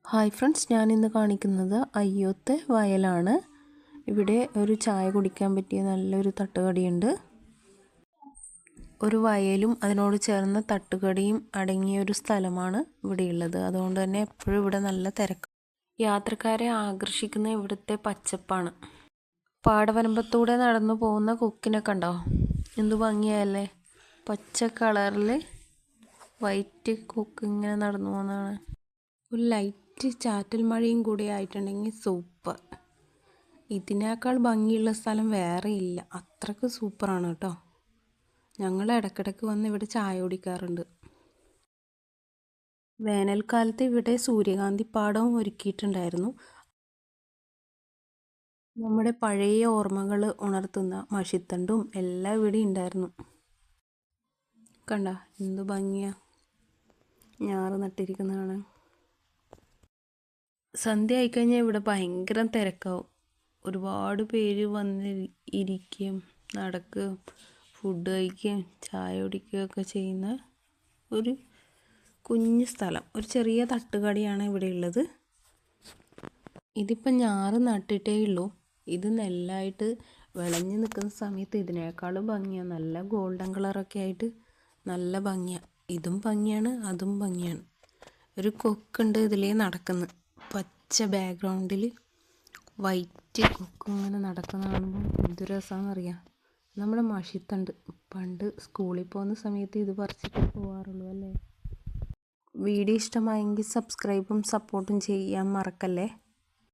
Hi friends, ഞാനിന്ന് കാണിക്കുന്നത് അയ്യോത്തെ വയലാണ്. ഇവിടെ ഒരു ചായ കുടിക്കാൻ പറ്റിയ നല്ലൊരു തട്ടുകടയുണ്ട്. ഒരു വയലും അതിനോട് ചേർന്ന തട്ടുകടയും അടങ്ങിയ ഒരു സ്ഥലമാണ് ഇവിടെയുള്ളത്. അതുകൊണ്ട് തന്നെ എപ്പോഴും ഇവിടെ നല്ല തിരക്ക്. യാത്രക്കാരെ ആകർഷിക്കുന്ന ഇവിടുത്തെ പച്ചപ്പാണ്. പാടവരമ്പത്തൂടെ നടന്നു പോകുന്ന കൊക്കിനെ കണ്ടോ? എന്ത് ഭംഗിയല്ലേ! പച്ച കളറിൽ വൈറ്റ് കൊക്ക് ഇങ്ങനെ നടന്നു പോകുന്നതാണ്. ഒരു ലൈറ്റ് ചാറ്റൽ മഴയും കൂടി ആയിട്ടുണ്ടെങ്കിൽ സൂപ്പർ. ഇതിനേക്കാൾ ഭംഗിയുള്ള സ്ഥലം വേറെ ഇല്ല. അത്രയ്ക്ക് സൂപ്പറാണ് കേട്ടോ. ഞങ്ങൾ ഇടയ്ക്കിടയ്ക്ക് വന്ന് ഇവിടെ ചായ കുടിക്കാറുണ്ട്. വേനൽക്കാലത്ത് ഇവിടെ സൂര്യകാന്തി പാടവും ഒരുക്കിയിട്ടുണ്ടായിരുന്നു. നമ്മുടെ പഴയ ഓർമ്മകൾ ഉണർത്തുന്ന മഷിത്തണ്ടും എല്ലാം ഇവിടെ ഉണ്ടായിരുന്നു. കണ്ട എന്ത് ഭംഗിയാ ഞാറ് നട്ടിരിക്കുന്നതാണ്. സന്ധ്യ ആയിക്കഴിഞ്ഞാൽ ഇവിടെ ഭയങ്കര തിരക്കാവും. ഒരുപാട് പേര് വന്ന് ഇരിക്കുകയും നടക്കുകയും ഫുഡ് കഴിക്കുകയും ചായ കുടിക്കുകയൊക്കെ ചെയ്യുന്ന ഒരു കുഞ്ഞു സ്ഥലം, ഒരു ചെറിയ തട്ടുകടയാണ് ഇവിടെ ഉള്ളത്. ഇതിപ്പം ഞാറ് നട്ടിട്ടേ ഉള്ളൂ. ഇത് നെല്ലായിട്ട് വിളഞ്ഞു നിൽക്കുന്ന സമയത്ത് ഇതിനേക്കാളും ഭംഗിയാണ്. നല്ല ഗോൾഡൻ കളറൊക്കെ ആയിട്ട് നല്ല ഭംഗിയാണ്. ഇതും ഭംഗിയാണ്, അതും ഭംഗിയാണ്. ഒരു കൊക്കുണ്ട് ഇതിലേ നടക്കുന്നു. പച്ച ബാക്ക്ഗ്രൗണ്ടിൽ വൈറ്റ് കൊക്ക് ഇങ്ങനെ നടക്കുന്ന കാണുമ്പോൾ എന്ത് രസമാണെന്നറിയാം. നമ്മുടെ മഷിത്തണ്ട് പണ്ട് സ്കൂളിൽ പോകുന്ന സമയത്ത് ഇത് പറിച്ചിട്ട് പോകാറുള്ളൂ അല്ലേ. വീഡിയോ ഇഷ്ടമായെങ്കിൽ സബ്സ്ക്രൈബും സപ്പോർട്ടും ചെയ്യാൻ മറക്കല്ലേ.